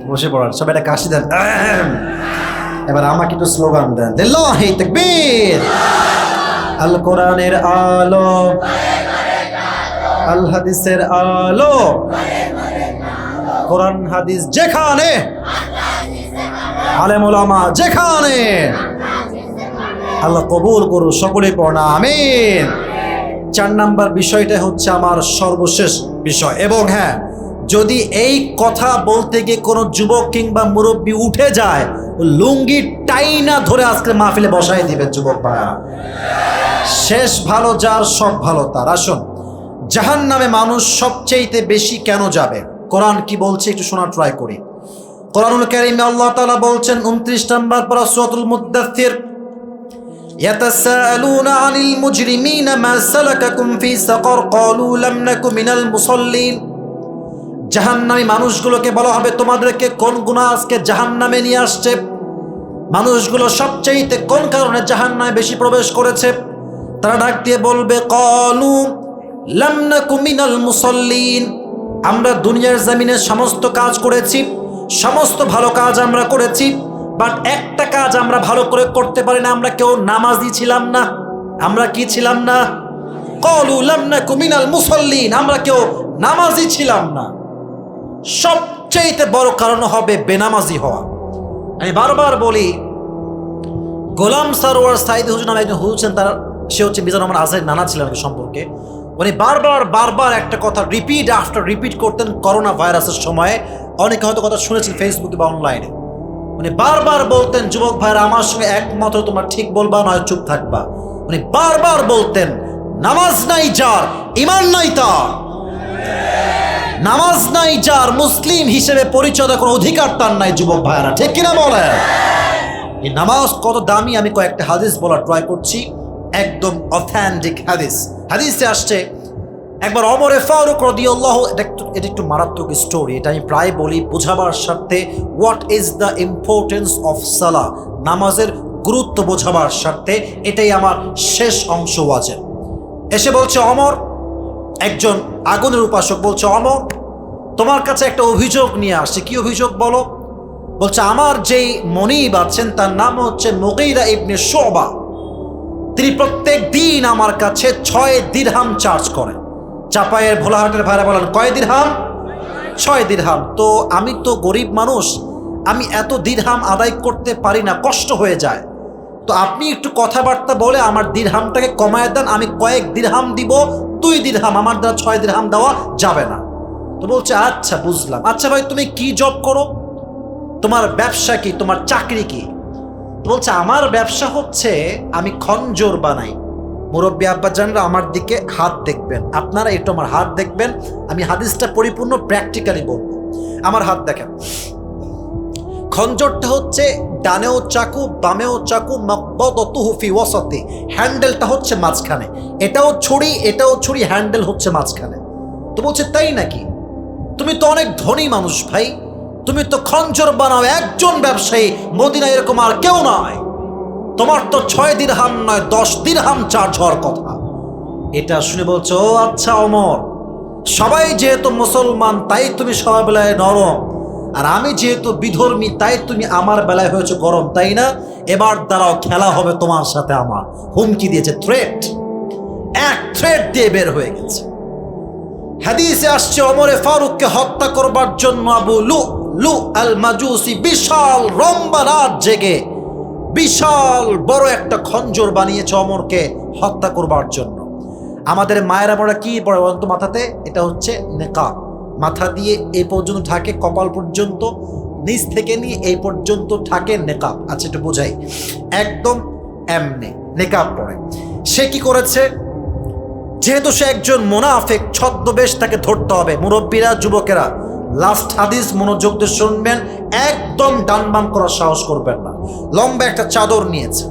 বসে পড়ার। সবাই একটা কাশি দেন। এবার আমাকে একটু স্লোগান দেন, লিল্লাহি তাকবীর। আল কোরআনের আলো, আল হাদিসের আলো, কোরআন হাদিস যেখানে, আলেম ওলামা যেখানে, আল্লাহ কবুল করুন। সকলে পড়না আমিন। 4 নাম্বার বিষয়টা হচ্ছে আমার সর্বশেষ বিষয়। এবং হ্যাঁ, যদি এই কথা বলতে গিয়ে কোনো যুবক কিংবা মুরব্বী উঠে যায়, লুঙ্গি টাইনা ধরে আজকে মাহফিলে বসাই দিবেন যুবক ভাইরা। শেষ ভালো যার, সব ভালো তার। আসুন, জাহান্নামে মানুষ সবচেয়ে বেশি কেন যাবে? কোরআন কি বলছে একটু শোনার ট্রাই করি। কোরআনুল কারীমে আল্লাহ তাআলা বলছেন 29 নম্বর পারা সূরাতুল মুদ্দাথির, ইয়াতাসাআলুনা আনিল মুজরিমিনা মা সালাকাকুম ফি সাকার ক্বালু লাম নাকু মিনাল মুসাল্লিন। জাহান্নামী মানুষগুলোকে বলা হবে, তোমাদেরকে কোন গুনাহ আজকে জাহান্নামে নিয়ে আসছে? মানুষগুলো সবচেয়ে কোন কারণে জাহান্নামে বেশি প্রবেশ করেছে? তারা ডাক দিয়ে বলবে, ক্বালু লাম নাকু মিনাল মুসাল্লিন। আমরা দুনিয়ার জমিনে সমস্ত কাজ করেছি, সমস্ত ভালো কাজ আমরা করেছি, বাট একটা কাজ আমরা ভালো করে করতে পারি না, আমরা কেউ নামাজি ছিলাম না। আমরা কি ছিলাম না? ক্বালু লাম নাকু মিনাল মুসাল্লিন, আমরা কেউ নামাজি ছিলাম না। সবচেয়ে বড় কারণ হবে বেনামাজি হওয়া। আমি বারবার বলি, গোলাম সরওয়ার সাইদি হুজুর নামে একজন হুজুর, তার সে হচ্ছে মিজানুর রহমান আজহারীর নানা ছিলেন সম্পর্কে। উনি বারবার একটা কথা রিপিট আফটার রিপিট করতেন করোনা ভাইরাসের সময়ে। অনেকে হয়তো কথা শুনেছেন ফেসবুকে বা অনলাইনে। উনি বারবার বলতেন, যুবক ভাইরা আমার সঙ্গে একমত, তোমরা ঠিক বলবা নয় চুপ থাকবা। উনি বারবার বলতেন, নামাজ নাই যার, ঈমান নাই তার। নামাজ নাই যার, মুসলিম হিসেবে পরিচয় দেওয়ার কোনো অধিকার তার নাই। যুবক ভাইরা ঠিক কিনা বলেন? এই নামাজ কত দামি আমি কয়েকটা হাদিস বলার ট্রাই করছি, একদম অথেন্টিক হাদিস। হাদিসে আসছে, একবার ওমরে ফারুক রাদিয়াল্লাহু, এটা একটু মারাত্মক স্টোরি, এটা আমি প্রায় বলি বোঝাবার স্বার্থে। What is the importance of সালাহ, নামাজের গুরুত্ব বোঝাবার স্বার্থে এটাই আমার শেষ অংশ ওয়াজের। এসে বলছে ওমর, একজন আগুনের উপাসক বলছে, ওমর তোমার কাছে একটা অভিযোগ নিয়ে আসছে। কি অভিযোগ বলো? বলছে, আমার যেই মনিব আছেন তার নাম হচ্ছে মুগীরা ইবনে শুবা, তিনি প্রত্যেক দিন আমার কাছে 6 দিরহাম চার্জ করেন। চাপায়ের ভোলাহাটের ভাইরা বলেন, কয় দিরহাম? 6 দিরহাম। তো আমি তো গরিব মানুষ, আমি এত দিরহাম আদায় করতে পারি না, কষ্ট হয়ে যায়। তো আপনি একটু কথাবার্তা বলে আমার দিরহামটাকে কমায় দেন, আমি কয়েক দিরহাম দিব, 2 দিরহাম, আমার দ্বারা 6 দিরহাম দেওয়া যাবে না। তো বলছে, আচ্ছা বুঝলাম। আচ্ছা ভাই, তুমি কি জব করো? তোমার ব্যবসা কি? তোমার চাকরি কি? বলছে, আমার ব্যবসা হচ্ছে আমি খঞ্জর বানাই। মুরব্বী আব্বাজানরা আমার দিকে হাত দেখবেন, আপনারা একটু আমার হাত দেখবেন, আমি হাদিসটা পরিপূর্ণ প্র্যাকটিক্যালি বলবো। আমার হাত দেখেন, খঞ্জরটা হচ্ছে ডানেও চাকু বামেও চাকু, মাকবাদাতুহু ফি ওয়াসাতি, হ্যান্ডেলটা হচ্ছে মাঝখানে। এটাও ছুরি, হ্যান্ডেল হচ্ছে মাঝখানে। তো বলছে, তাই নাকি? তুমি তো অনেক ধনী মানুষ ভাই, তুমি তো খঞ্জর বানাও একজন ব্যবসায়ী, মদিনা এরকম আর কেউ নয়। তোমার তো 6 দিরহাম নয় 10 দিরহাম চার্জ হওয়ার কথা। এটা শুনে বলছো, ও আচ্ছা ওমর, সবাই যেহেতু মুসলমান তাই তুমি সবার বেলায় নরম, আর আমি যেহেতু বিধর্মী তাই তুমি আমার বেলায় হয়েছে গরম, তাই না? এবার দাঁড়াও, খেলা হবে তোমার সাথে আমার। হুমকি দিয়েছে, থ্রেট, এক থ্রেট দিয়ে বের হয়ে গেছে। হাদিসে আসছে ওমরে ফারুককে হত্যা করবার জন্য আবু লু আল মাজুসি বিশাল লম্বা রাত জেগে বিশাল বড় একটা খঞ্জর বানিয়েছে ওমরকে হত্যা করবার জন্য। আমাদের মায়েরা বড় কি পড়ে বলতো মাথাতে? এটা হচ্ছে নেকাব। মাথা দিয়ে এই পর্যন্ত ঢাকে, কপাল পর্যন্ত, নিচ থেকে নিয়ে এই পর্যন্ত ঢাকে নেকাব। আচ্ছা, এটা বোঝাই, একদম এমনি নেকাব পড়ে। সে কি করেছে? যেহেতু সে একজন মুনাফিক, ছদ্মবেশ তাকে ধরতে হবে। মুরব্বীরা, যুবকেরা, লাস্ট হাদিস মনোযোগ দিয়ে শুনবেন, একদম ডান বাম করার সাহস করবেন না। লম্বা একটা চাদর নিয়েছে,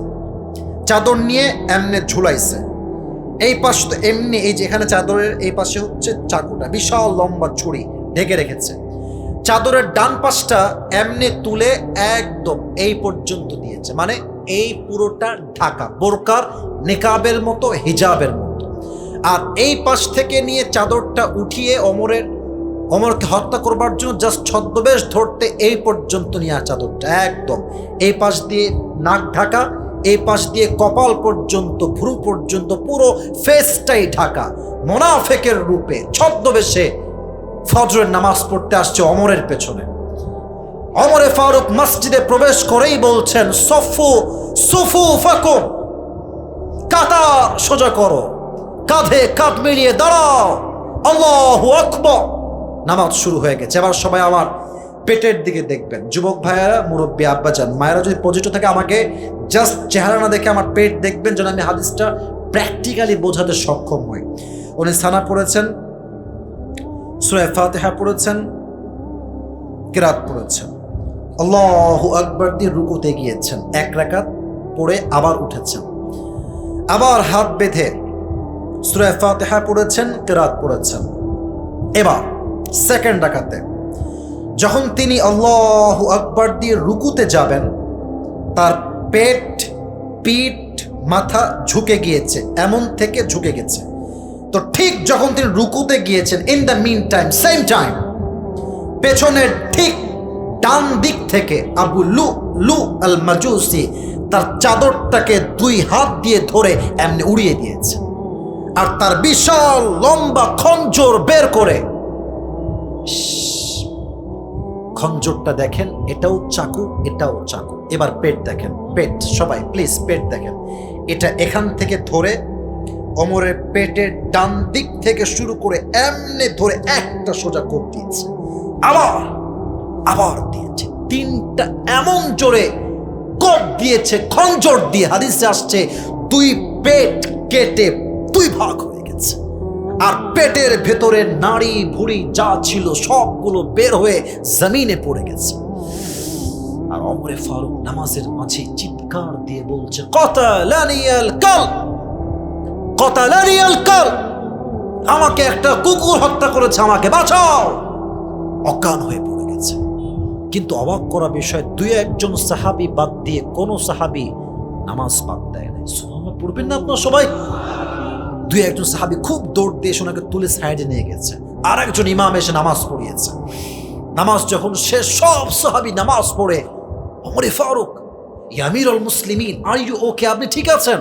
চাদর নিয়ে এমনি ঝুলাইছে। এই পাশ তো এমনি, এই যে এখানে চাদরের এই পাশে হচ্ছে চাকুটা, বিশাল লম্বা ছুরি ঢেকে রেখেছে। চাদরের ডান পাশটা এমনি তুলে একদম এই পর্যন্ত দিয়েছে, মানে এই পুরোটা ঢাকা, বোরকার নেকাবের মতো, হিজাবের মতো। আর এই পাশ থেকে নিয়ে চাদরটা উঠিয়ে ওমরকে হত্যা করবার জন্য জাস্ট ছদ্মবেশ ধরতে এই পর্যন্ত নিয়ে চাদরটা একদম এই পাশ দিয়ে নাক ঢাকা, এই পাশ দিয়ে কপাল পর্যন্ত, ভ্রু পর্যন্ত, পুরো ফেসটাই ঢাকা। মুনাফিকের রূপে ছদ্মবেশে ফজরের নামাজ পড়তে আসছে ওমরের পেছনে। ওমরে ফারুক মসজিদে প্রবেশ করেই বলছেন, সুফুফাকুম, কাতার সোজা করো, কাঁধে কাঁধ মিলিয়ে দাঁড়াও, আল্লাহু আকবার। নামাজ শুরু হয়ে গেছে। এবার সবাই আমার পেটের দিকে দেখবেন, যুবক ভাইয়ারা, মুরব্বী আব্বাজান, মায়েরা যদি পজিটিভ থাকে আমাকে জাস্ট চেহারা না দেখে আমার পেট দেখবেন, যেন আমি হাদিসটা প্র্যাকটিক্যালি বোঝাতে সক্ষম হই। উনি সানা পড়েছেন, সূরা ফাতিহা পড়েছেন, কিরাত পড়েছেন, আল্লাহু আকবার দিয়ে রুকুতে গিয়েছেন, 1 রাকাত পড়ে আবার উঠেছেন, আবার হাত বেঁধে সূরা ফাতিহা পড়েছেন, কিরাত পড়েছেন। এবার সেকেন্ড রাকাতে যখন তিনি আল্লাহু আকবার দিয়ে রুকুতে যাবেন, তার পেট, পিঠ, মাথা ঝুঁকে গিয়েছে, এমন থেকে ঝুঁকে গেছে। তো ঠিক যখন তিনি রুকুতে গিয়েছেন, in the meantime, same time, পেছনের ঠিক ডান দিক থেকে আবু লু আল মাজুসি তার চাদরটাকে 2 হাত দিয়ে ধরে এমনি উড়িয়ে দিয়েছে, আর তার বিশাল লম্বা খঞ্জর বের করে, খঞ্জরটা দেখেন, এটাও চাকু, এটাও চাকু। এবার পেট দেখেন, পেট, সবাই প্লিজ পেট দেখেন। এটা এখান থেকে ধরে ওমরের পেটের ডান দিক থেকে শুরু করে এমনি ধরে একটা সোজা কোপ দিয়েছে, আবার দিয়েছে, 3টা এমন জোরে কোপ দিয়েছে খঞ্জর দিয়ে। হাদিসে আসছে 2 পেট কেটে 2 ভাগ হয়ে গেছে, আর পেটের ভেতরে নাড়ি ভুড়ি যা ছিল সবগুলো বের হয়ে জমিনে পড়ে গেছে। আর ওমরে ফারুক নামাজের মাঝে চিৎকার দিয়ে বলছে, কাতালানিয়াল কালব, কাতালানিয়াল কালব, আমাকে একটা কুকুর হত্যা করেছে, আমাকে বাঁচাও। অজ্ঞান হয়ে পড়ে গেছে। কিন্তু অবাক করা বিষয়, 2-1 সাহাবী বাদ দিয়ে কোনো সাহাবী নামাজ বাদ দেয় না। সুবহানাল্লাহ পড়বেন না আপনারা সবাই? 2-1 সাহাবী খুব দৌড় দিয়ে ওনাকে তুলে সাইডে নিয়ে গেছে, আর একজন ইমাম এসে নামাজ পড়িয়েছে। নামাজ যখন শেষ, সব সাহাবী নামাজ পড়ে, ওমরে ফারুক, ইয়া আমিরুল মুসলিমিন, আর ইউ ওকে, আপনি ঠিক আছেন?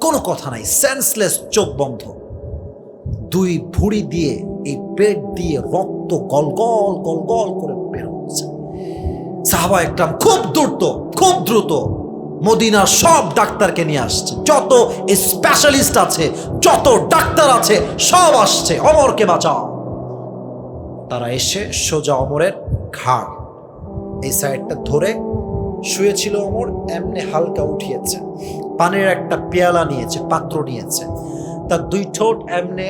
কোনো কথা নাই, সেন্সলেস, চোখ বন্ধ। 2 ভুঁড়ি দিয়ে, এই পেট দিয়ে রক্ত গলগল গলগল করে বের হচ্ছে। সাহাবা একরাম খুব দ্রুত মদিনার সব ডাক্তারকে নিয়ে আসছে, যত স্পেশালিস্ট আছে, যত ডাক্তার আছে, সব আসছে, ওমরকে বাঁচাও। তারা এসে সোজা ওমরের ঘাড় এই সাইডটা ধরে শুয়েছিল, ওমর এমনি হালকা উঠিয়েছে, পানির একটা পেয়ালা নিয়েছে, পাত্র নিয়েছে, তার 2 ঠোঁট এমনি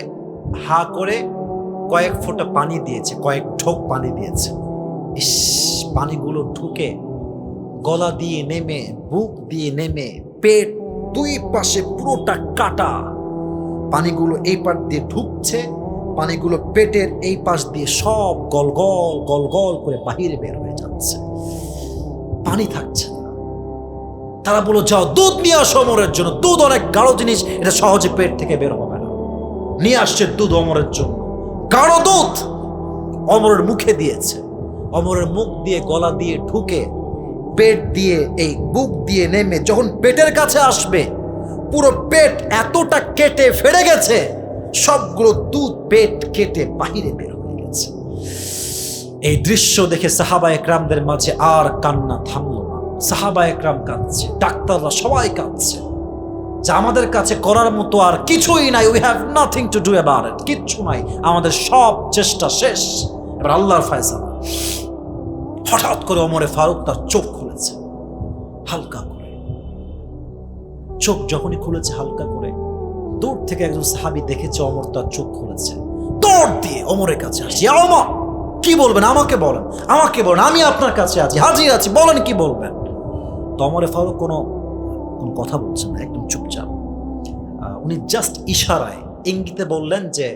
হা করে কয়েক ফোঁটা পানি দিয়েছে, কয়েক ঢোক পানি দিয়েছে। ইস, পানিগুলো ঢুকে গলা দিয়ে নেমে, বুক দিয়ে নেমে, পেট 2 পাশে পুরোটা কাটা, পানিগুলো এই পাট দিয়ে ঢুকছে, পানিগুলো পেটের এই পাশ দিয়ে সব গলগল গলগল করে বাহিরে বের হয়ে যাচ্ছে, পানি থাকছে না। তারা বলল, যাও দুধ নিয়ে আসো ওমরের জন্য। দুধ অনেক গাঢ় জিনিস, এটা সহজে পেট থেকে বের হবে না। নিয়ে আসছে দুধ ওমরের জন্য, গাঢ় দুধ। ওমরের মুখে দিয়েছে, ওমরের মুখ দিয়ে গলা দিয়ে ঢুকে পেট দিয়ে এই বুক দিয়ে নেমে যখন পেটের কাছে আসবে, পুরো পেট এতটা কেটে ফেড়ে গেছে, সবগুলো দুধ পেট কেটে বাহিরে বের হয়ে গেছে। এই দৃশ্য দেখে সাহাবা একরামদের মাঝে আর কান্না থামলো না। সাহাবা একরাম কাঁদছে, ডাক্তাররা সবাই কাঁদছে, যে আমাদের কাছে করার মতো আর কিছুই নাই, we have nothing to do about it, কিচ্ছু নাই, আমাদের সব চেষ্টা শেষ, এবার আল্লাহর ফয়সালা। হঠাৎ করে ওমরে ফারুক তার চোখ খুলেছে হালকা করে। চোখ যখনই খুলেছে হালকা করে, দূর থেকে একজন সাহাবী দেখেছে ওমর তার চোখ খুলেছে, দৌড় দিয়ে ওমরের কাছে আসছে। ওমর, কি বলবেন? আমাকে বলেন, আমাকে বলেন, আমি আপনার কাছে আছি, হাজির আছি, বলেন কি বলবেন। তো ওমরে ফারুক কোনো কথা বলছেন না, একদম চুপচাপ। উনি জাস্ট ইশারায় ইঙ্গিতে বললেন যে,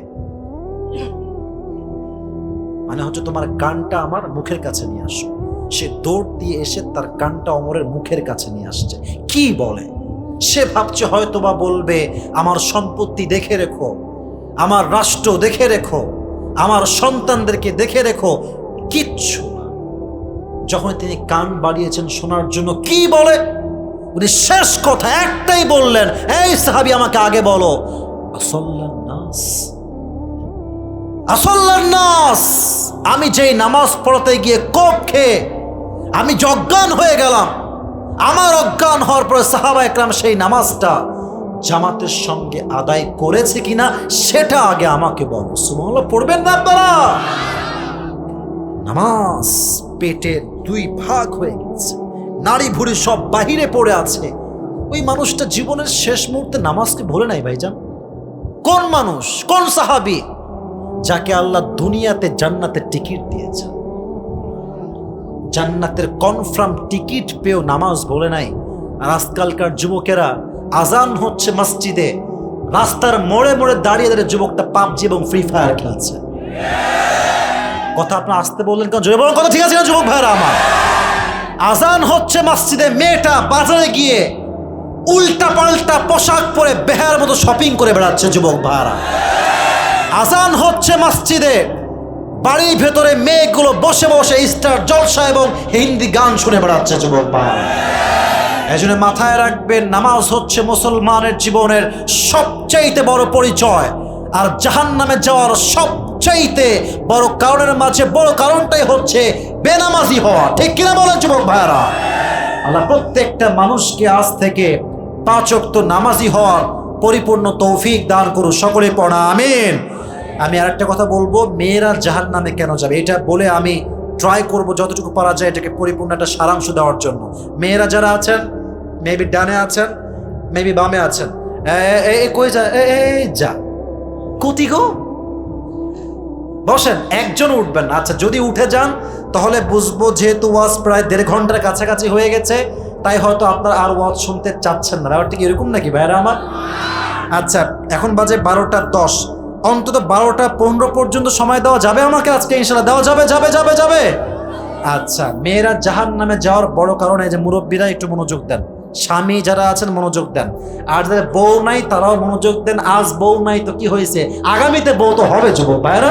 মানে হচ্ছে তোমার কানটা আমার মুখের কাছে নিয়ে আসো। সে দৌড় দিয়ে এসে তার কানটা ওমরের মুখের কাছে নিয়ে আসছে। কি বলে? সে ভাবছে হয়তোবা বলবে, আমার সম্পত্তি দেখে রেখো, আমার রাষ্ট্র দেখে রেখো, আমার সন্তানদেরকে দেখে রেখো। কিচ্ছু না। যখন তিনি কান বাড়িয়েছেন শোনার জন্য, কি বলে? উনি শেষ কথা একটাই বললেন, এই সাহাবী আমাকে আগে বলো, আসল্লান নাস, আসল্লান নাস, আমি যেই নামাজ পড়াতে গিয়ে কোপ খেয়ে আমি অজ্ঞান হয়ে গেলাম, আমার অজ্ঞান হওয়ার পরে সাহাবা একরাম সেই নামাজটা জামাতের সঙ্গে আদায় করেছে কিনা সেটা আগে আমাকে বলো। সুবহানাল্লাহ পড়বেন না আপনারা? নামাজ পেটের দুই ভাগ হয়ে গেছে, নাড়ি ভুড়ি সব বাহিরে পড়ে আছে। ওই মানুষটা জীবনের শেষ মুহূর্তে নামাজকে ভুলে নাই ভাইজান। কোন মানুষ, কোন সাহাবী যাকে আল্লাহ দুনিয়াতে জান্নাতের টিকিট দিয়েছে, জান্নাতের কনফার্ম টিকিট পেয়েও নামাজ ভুলে নাই? আর আজকালকার যুবকেরা আজান হচ্ছে মসজিদে, রাস্তার মোড়ে মোড়ে দাঁড়িয়ে দাঁড়িয়ে যুবকটা পাবজি এবং ফ্রি ফায়ার খেলছে। কথা আপনার আসতে বললেন কেন? জোরে বলুন, কথা ঠিক আছে না যুবক ভাইরা আমার? আজান হচ্ছে মসজিদে, মেয়েটা বাজারে গিয়ে উল্টা পাল্টা পোশাক পরে বেহার মতো শপিং করে বেড়াচ্ছে যুবক ভাইরা। আজান হচ্ছে মসজিদে, বাড়ির ভেতরে মেয়েগুলো বসে বসে স্টার জলসা এবং হিন্দি গান শুনে বেড়াচ্ছে যুবক ভাইরা। এই জন্য মাথায় রাখবেন, নামাজ হচ্ছে মুসলমানের জীবনের সবচাইতে বড় পরিচয়। আর জাহান্নামে যাওয়ার সবচাইতে বড় কারণের মাঝে বড় কারণটাই হচ্ছে বেনামাজি হওয়া। ঠিক কিনা বলেন যুবক ভাইরা? আল্লাহ প্রত্যেকটা মানুষকে আজ থেকে 5 ওয়াক্ত নামাজি হওয়ার পরিপূর্ণ তৌফিক দান করুন। সকলে পড়া আমিন। আমি আরেকটা কথা বলবো, মেয়েরা জাহান্নামে কেন যাবে এটা বলে আমি ট্রাই করব যতটুকু পারা যায় এটাকে পরিপূর্ণ একটা সারাংশ দেওয়ার জন্য। মেয়েরা যারা আছেন, মেবি ডানে আছেন, মেবি বামে আছেন, কই যা, যা কুতি গো, বসেন, একজন উঠবেন। আচ্ছা, যদি উঠে যান তাহলে বুঝবো যেহেতু ওয়াজ প্রায় 1.5 ঘন্টার কাছাকাছি হয়ে গেছে, তাই হয়তো আপনার আর ওয়াজ শুনতে চাচ্ছেন না। ব্যাপারটা কি এরকম নাকি ভাইরা আমার? আচ্ছা, এখন বাজে 12:10, অন্তত 12:15 পর্যন্ত সময় দেওয়া যাবে আমাকে আজকে? ইনশাআল্লাহ দেওয়া যাবে, যাবে যাবে যাবে। আচ্ছা, মেয়েরা জাহান্নামে যাওয়ার বড় কারণ এই যে মুরব্বীরা একটু মনোযোগ দেন, স্বামী যারা আছেন মনোযোগ দেন, আর যাদের বউ নাই তারাও মনোযোগ দেন। আজ বউ নাই তো কি হয়েছে, আগামীতে বউ তো হবে যুবক ভাইরা।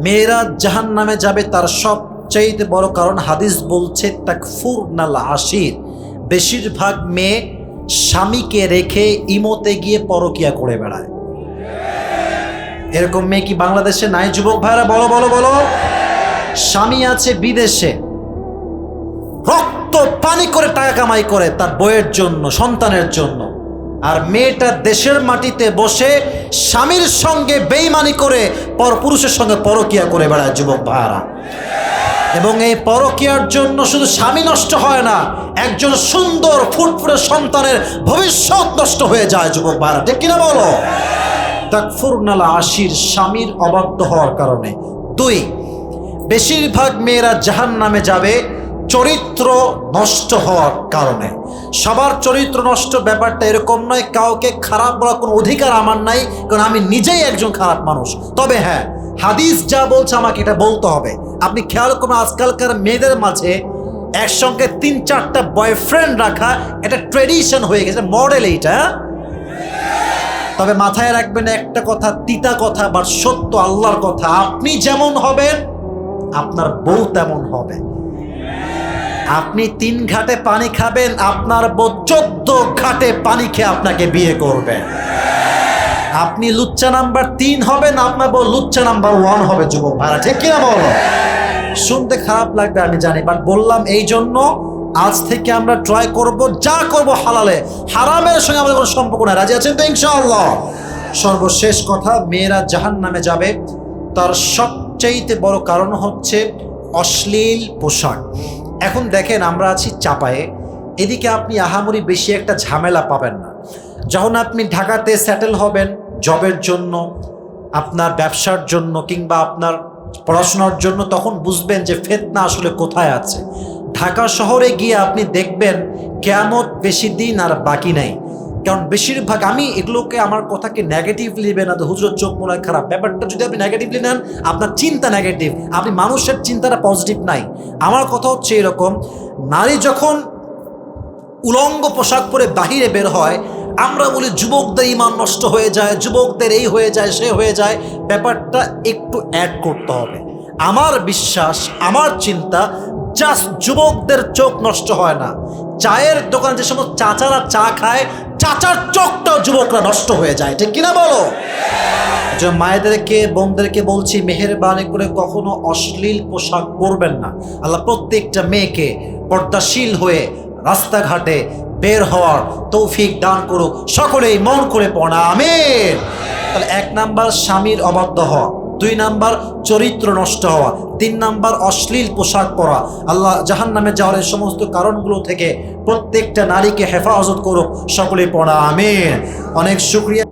মেয়েরা জাহান্নামে যাবে তার সবচাইতে বড় কারণ হাদিস বলছে তাকফুরনাল আশির, বেশিরভাগ মেয়ে স্বামীকে রেখে ইমোতে গিয়ে পরকিয়া করে বেড়ায়। এরকম মেয়ে কি বাংলাদেশে নাই যুবক ভাইরা? বলো বলো বলো। স্বামী আছে বিদেশে, রক্ত পানি করে টাকা কামাই করে তার বউয়ের জন্য, সন্তানের জন্য, আর মেয়েটা দেশের মাটিতে বসে স্বামীর সঙ্গে বেইমানি করে পরপুরুষের সঙ্গে পরকিয়া করে বেড়ায় যুবক ভাইরা। এবং এই পরকিয়ার জন্য শুধু স্বামী নষ্ট হয় না, একজন সুন্দর ফুটফুটে সন্তানের ভবিষ্যৎ নষ্ট হয়ে যায় যুবক ভাইরা। ঠিক কিনা বলো? তাকফুরনাল আশির, স্বামীর অবাধ্য হওয়ার কারণে। 2, বেশিরভাগ মেয়েরা জাহান্নামে যাবে চরিত্র নষ্ট হওয়ার কারণে। সবার চরিত্র নষ্ট ব্যাপারটা এরকম নয়, কাউকে খারাপ বলার কোনো অধিকার আমার নাই, কারণ আমি নিজেই একজন খারাপ মানুষ। তবে হ্যাঁ, হাদিস যা বলছে আমাকে এটা বলতে হবে। আপনি খেয়াল করুন, আজকালকার মেয়েদের মাঝে একসঙ্গে 3-4টা বয়ফ্রেন্ড রাখা এটা ট্রেডিশন হয়ে গেছে, মডেল এইটা। তবে মাথায় রাখবেন একটা কথা, তিতা কথা বা সত্য আল্লাহর কথা, আপনি যেমন হবেন আপনার বউ তেমন হবে। আপনি 3 ঘাটে পানি খাবেন, আপনার বউ 14 ঘাটে পানি খেয়ে আপনাকে বিয়ে করবে। আপনি লুচ্চা নাম্বার 3 হবেন, আপনার বউ লুচ্চা নাম্বার 1 হবে। যুবক ভাড়া, ঠিক কিনা বলো? শুনতে খারাপ লাগবে আমি জানি, বাট বললাম এই জন্য আজ থেকে আমরা ট্রাই করব, যা করব হালালে, হারামের সঙ্গে আমাদের কোনো সম্পর্ক নাই। রাজি আছেন তো ইনশাআল্লাহ? সর্বশেষ কথা, মেয়েরা জাহান্নামে যাবে তার সবচাইতে বড় কারণ হচ্ছে অশ্লীল পোশাক। এখন দেখেন, আমরা আছি চাপায়ে, এদিকে আপনি আহামরি বেশি একটা ঝামেলা পাবেন না। যখন আপনি ঢাকাতে সেটেল হবেন জবের জন্য, আপনার ব্যবসার জন্য কিংবা আপনার পড়াশোনার জন্য, তখন বুঝবেন যে ফিতনা আসলে কোথায় আছে। ঢাকা শহরে গিয়ে আপনি দেখবেন কিয়ামত বেশি দিন আর বাকি নাই। কারণ বেশিরভাগ, আমি এগুলোকে, আমার কথাকে নেগেটিভলি নেবেন না, তো হুজুর চোখ মনে খারাপ, ব্যাপারটা যদি আপনি নেগেটিভলি নেন আপনার চিন্তা নেগেটিভ, আপনি মানুষের চিন্তাটা পজিটিভ নাই। আমার কথা হচ্ছে এরকম, নারী যখন উলঙ্গ পোশাক পরে বাহিরে বের হয়, আমরা বলি যুবকদের ইমান নষ্ট হয়ে যায়, যুবকদের এই হয়ে যায়, সে হয়ে যায়। ব্যাপারটা একটু অ্যাড করতে হবে। আমার বিশ্বাস, আমার চিন্তা, জাস্ট যুবকদের চোখ নষ্ট হয় না, চায়ের দোকানে যে সমস্ত চাচারা চা খায়, চাচার চোখটাও যুবকরা নষ্ট হয়ে যায়, ঠিক কিনা বলো? যে মায়েদেরকে, বোনদেরকে বলছি, মেহেরবানি করে কখনো অশ্লীল পোশাক পরবেন না। আল্লাহ প্রত্যেকটা মেয়েকে পর্দাশীল হয়ে রাস্তাঘাটে বের হওয়ার তৌফিক দান করুক। সকলেই মন করে পড়া আমিন। তাহলে 1 নাম্বার স্বামীর অবাধ্য হওয়া, 2 নাম্বার চরিত্র নষ্ট হওয়া, 3 নাম্বার অশ্লীল পোশাক পরা। আল্লাহ জাহান্নামে যাওয়ার এই সমস্ত কারণগুলো থেকে প্রত্যেকটা নারীকে হেফাজত করুক। সকলেই পড়া আমিন। অনেক শুকরিয়া।